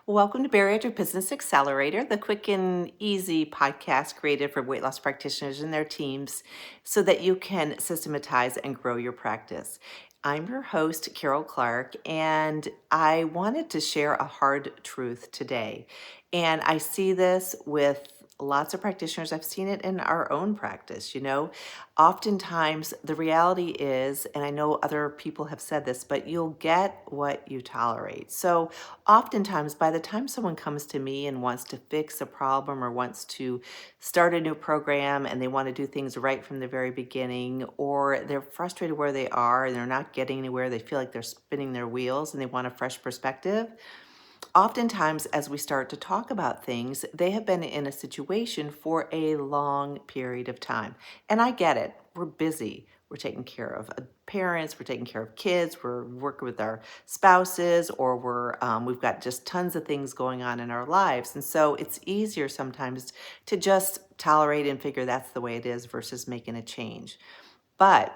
Welcome to Bariatric Business Accelerator, the quick and easy podcast created for weight loss practitioners and their teams so that you can systematize and grow your practice. I'm your host, Carol Clark, and I wanted to share a hard truth today. And I see this with lots of practitioners. I've seen it in our own practice. Oftentimes the reality is, and I know other people have said this, but you'll get what you tolerate. So oftentimes, by the time someone comes to me and wants to fix a problem or wants to start a new program and they want to do things right from the very beginning, or they're frustrated where they are and they're not getting anywhere, they feel like they're spinning their wheels and they want a fresh perspective. Oftentimes, as we start to talk about things, they have been in a situation for a long period of time. And I get it. We're busy. We're taking care of parents. We're taking care of kids. We're working with our spouses, or we've got just tons of things going on in our lives. And so it's easier sometimes to just tolerate and figure that's the way it is versus making a change. But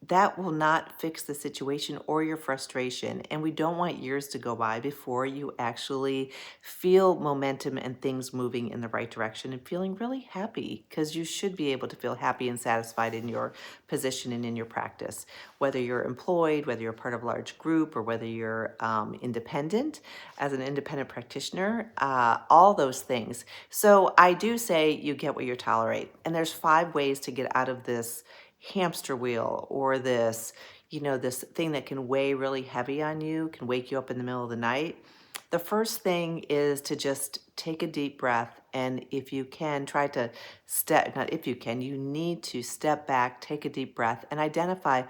that will not fix the situation or your frustration. And we don't want years to go by before you actually feel momentum and things moving in the right direction and feeling really happy, because you should be able to feel happy and satisfied in your position and in your practice. Whether you're employed, whether you're part of a large group, or whether you're independent as an independent practitioner, all those things. So I do say you get what you tolerate. And there's 5 ways to get out of this hamster wheel, or this thing that can weigh really heavy on you, can wake you up in the middle of the night. The first thing is to just take a deep breath. And if you can, try to not if you can, you need to step back, take a deep breath, and identify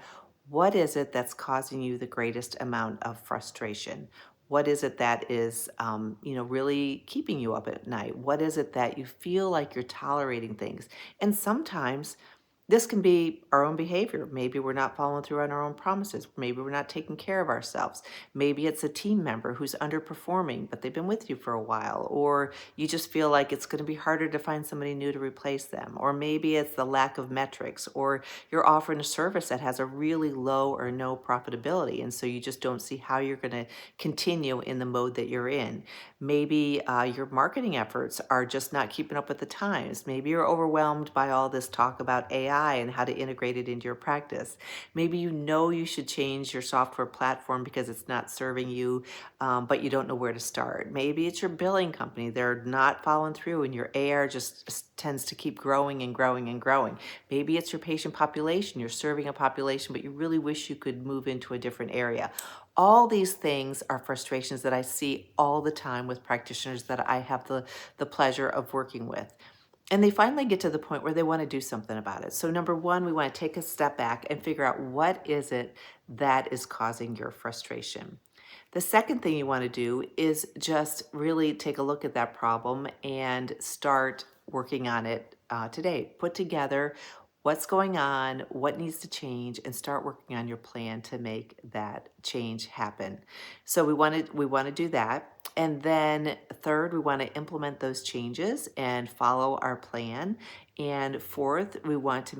what is it that's causing you the greatest amount of frustration. What is it that is, really keeping you up at night? What is it that you feel like you're tolerating things? And sometimes this can be our own behavior. Maybe we're not following through on our own promises. Maybe we're not taking care of ourselves. Maybe it's a team member who's underperforming, but they've been with you for a while. Or you just feel like it's going to be harder to find somebody new to replace them. Or maybe it's the lack of metrics, or you're offering a service that has a really low or no profitability. And so you just don't see how you're going to continue in the mode that you're in. Maybe your marketing efforts are just not keeping up with the times. Maybe you're overwhelmed by all this talk about AI and how to integrate it into your practice. Maybe you know you should change your software platform because it's not serving you, but you don't know where to start. Maybe it's your billing company. They're not following through and your AR just tends to keep growing and growing and growing. Maybe it's your patient population. You're serving a population, but you really wish you could move into a different area. All these things are frustrations that I see all the time with practitioners that I have the pleasure of working with. And they finally get to the point where they want to do something about it. So number one, we want to take a step back and figure out what is it that is causing your frustration. The second thing you want to do is just really take a look at that problem and start working on it today. Put together what's going on, what needs to change, and start working on your plan to make that change happen. So we want to do that. And then third, we want to implement those changes and follow our plan. And fourth, we want to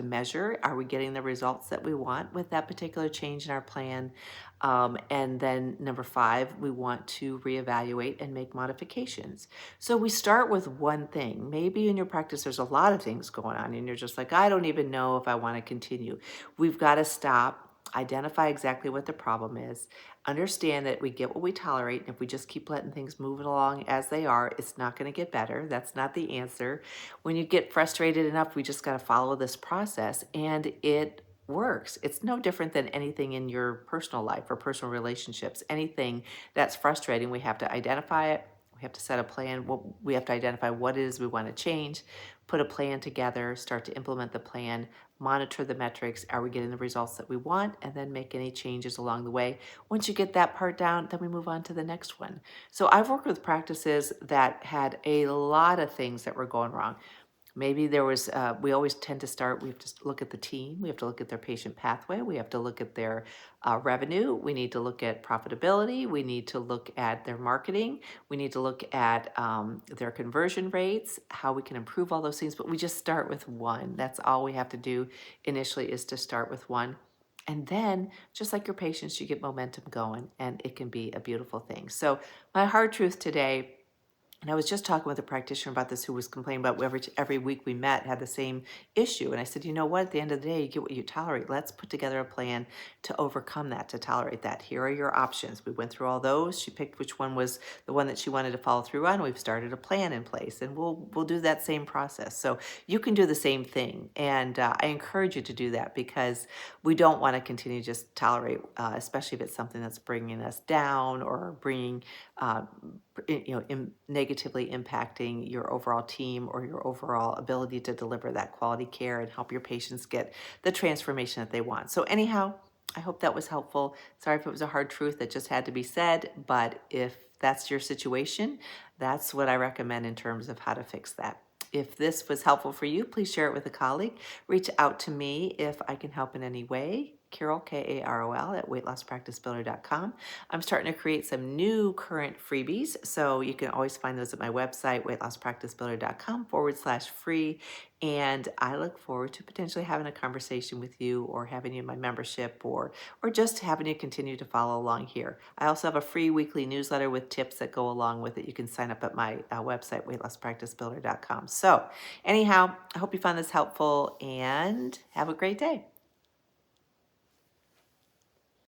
measure, are we getting the results that we want with that particular change in our plan? And then number 5, we want to reevaluate and make modifications. So we start with one thing. Maybe in your practice, there's a lot of things going on and you're just like, I don't even know if I want to continue. We've got to stop, identify exactly what the problem is, understand that we get what we tolerate. And if we just keep letting things move along as they are, it's not going to get better. That's not the answer. When you get frustrated enough, we just got to follow this process, and it works. It's no different than anything in your personal life or personal relationships. Anything that's frustrating, we have to identify it. We have to set a plan. We have to identify what it is we want to change, put a plan together, start to implement the plan, monitor the metrics. Are we getting the results that we want? And then make any changes along the way. Once you get that part down, then we move on to the next one. So I've worked with practices that had a lot of things that were going wrong. Maybe there was, we always tend to start, we have to look at the team, we have to look at their patient pathway, we have to look at their revenue, we need to look at profitability, we need to look at their marketing, we need to look at their conversion rates, how we can improve all those things, but we just start with one. That's all we have to do initially, is to start with one. And then, just like your patients, you get momentum going, and it can be a beautiful thing. So, my hard truth today, and I was just talking with a practitioner about this who was complaining about every week we met had the same issue. And I said, you know what? At the end of the day, you get what you tolerate. Let's put together a plan to overcome that, to tolerate that. Here are your options. We went through all those. She picked which one was the one that she wanted to follow through on. We've started a plan in place, and we'll do that same process. So you can do the same thing, and I encourage you to do that because we don't want to continue to just tolerate, especially if it's something that's bringing us down or bringing uh, negatively impacting your overall team or your overall ability to deliver that quality care and help your patients get the transformation that they want. So anyhow, I hope that was helpful. Sorry if it was a hard truth that just had to be said, but if that's your situation, that's what I recommend in terms of how to fix that. If this was helpful for you, please share it with a colleague. Reach out to me if I can help in any way. Carol, Karol, at weightlosspracticebuilder.com. I'm starting to create some new current freebies, so you can always find those at my website, weightlosspracticebuilder.com/free. And I look forward to potentially having a conversation with you or having you in my membership or just having you continue to follow along here. I also have a free weekly newsletter with tips that go along with it. You can sign up at my website, weightlosspracticebuilder.com. So anyhow, I hope you found this helpful and have a great day.